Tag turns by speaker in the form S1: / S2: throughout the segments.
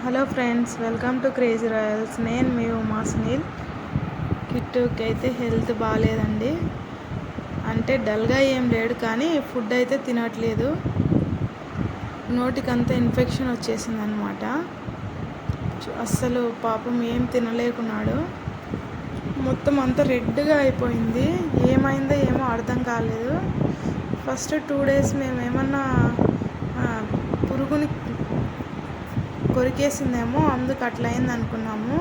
S1: Hello friends, welcome to crazy Royals. నేను మీ ఉమా సునీల్. కిట్టుకి అయితే health బాగాలేదండి. అంటే డల్గా ఏం లేడు, కానీ ఫుడ్ అయితే తినట్లేదు. నోటికంతా ఇన్ఫెక్షన్ వచ్చేసిందనమాట. అస్సలు పాపం ఏం తినలేకున్నాడు. మొత్తం అంతా రెడ్గా అయిపోయింది. ఏమైందో ఏమో అర్థం కాలేదు. ఫస్ట్ 2 days మేము ఏమన్నా పురుగుని కొరికేసిందేమో, అందుకు అట్లా అయింది అనుకున్నాము.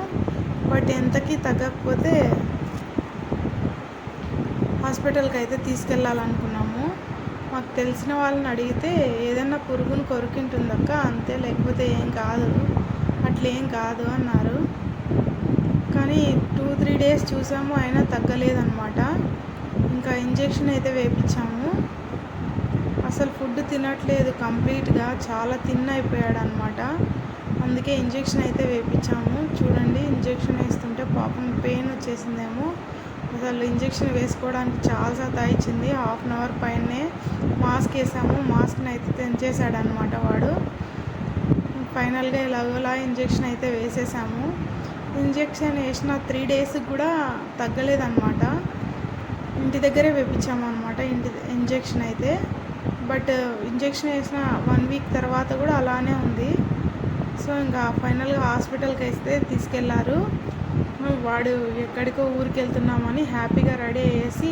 S1: బట్ ఎంతకీ తగ్గకపోతే హాస్పిటల్కి అయితే తీసుకెళ్ళాలనుకున్నాము. మాకు తెలిసిన వాళ్ళని అడిగితే ఏదైనా పురుగును కొరికింటుందక్క అంతే, లేకపోతే ఏం కాదు, అట్లేం కాదు అన్నారు. కానీ 2-3 days చూసాము, అయినా తగ్గలేదన్నమాట. ఇంకా ఇంజెక్షన్ అయితే వేయించాము. అసలు ఫుడ్ తినట్లేదు కంప్లీట్గా, చాలా తిన్ అయిపోయాడు అనమాట. అందుకే ఇంజెక్షన్ అయితే వేయించాము. చూడండి, ఇంజెక్షన్ వేస్తుంటే పాపం పెయిన్ వచ్చేసిందేమో. అసలు ఇంజెక్షన్ వేసుకోవడానికి చాలా సతాయించింది. 1/2 hour పైనే మాస్క్ వేసాము. మాస్క్ని అయితే తెంచేశాడు అనమాట వాడు. ఫైనల్గా ఇలాగోలా ఇంజెక్షన్ అయితే వేసేసాము. ఇంజెక్షన్ వేసిన 3 days కూడా తగ్గలేదన్నమాట. ఇంటి దగ్గరే వేయించాము అనమాట ఇంజెక్షన్ అయితే. బట్ ఇంజెక్షన్ వేసిన 1 week తర్వాత కూడా అలానే ఉంది. సో ఇంకా ఫైనల్గా హాస్పిటల్కి అయితే తీసుకెళ్లారు. వాడు ఎక్కడికో ఊరికి వెళ్తున్నామని హ్యాపీగా రెడీ అయ్యేసి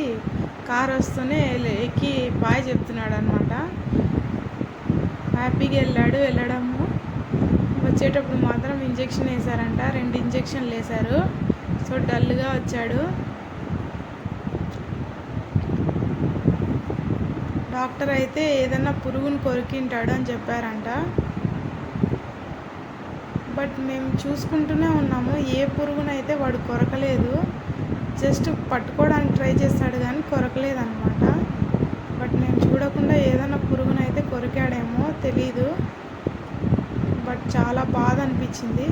S1: కార్ వస్తూనే ఎక్కి బాయ్ చెప్తున్నాడు అనమాట. హ్యాపీగా వెళ్ళడము. వచ్చేటప్పుడు మాత్రం ఇంజెక్షన్ వేశారంట. 2 ఇంజెక్షన్లు వేశారు. సో డల్గా వచ్చాడు. డాక్టర్ అయితే ఏదన్నా పురుగును కొరికింటాడు అని చెప్పారంట. బట్ మేము చూసుకుంటూనే ఉన్నాము, ఏ పురుగునైతే వాడు కొరకలేదు. జస్ట్ పట్టుకోవడానికి ట్రై చేస్తాడు కానీ కొరకలేదన్నమాట. బట్ మేము చూడకుండా ఏదైనా పురుగునైతే కొరికాడేమో తెలీదు. బట్ చాలా బాధ అనిపించింది.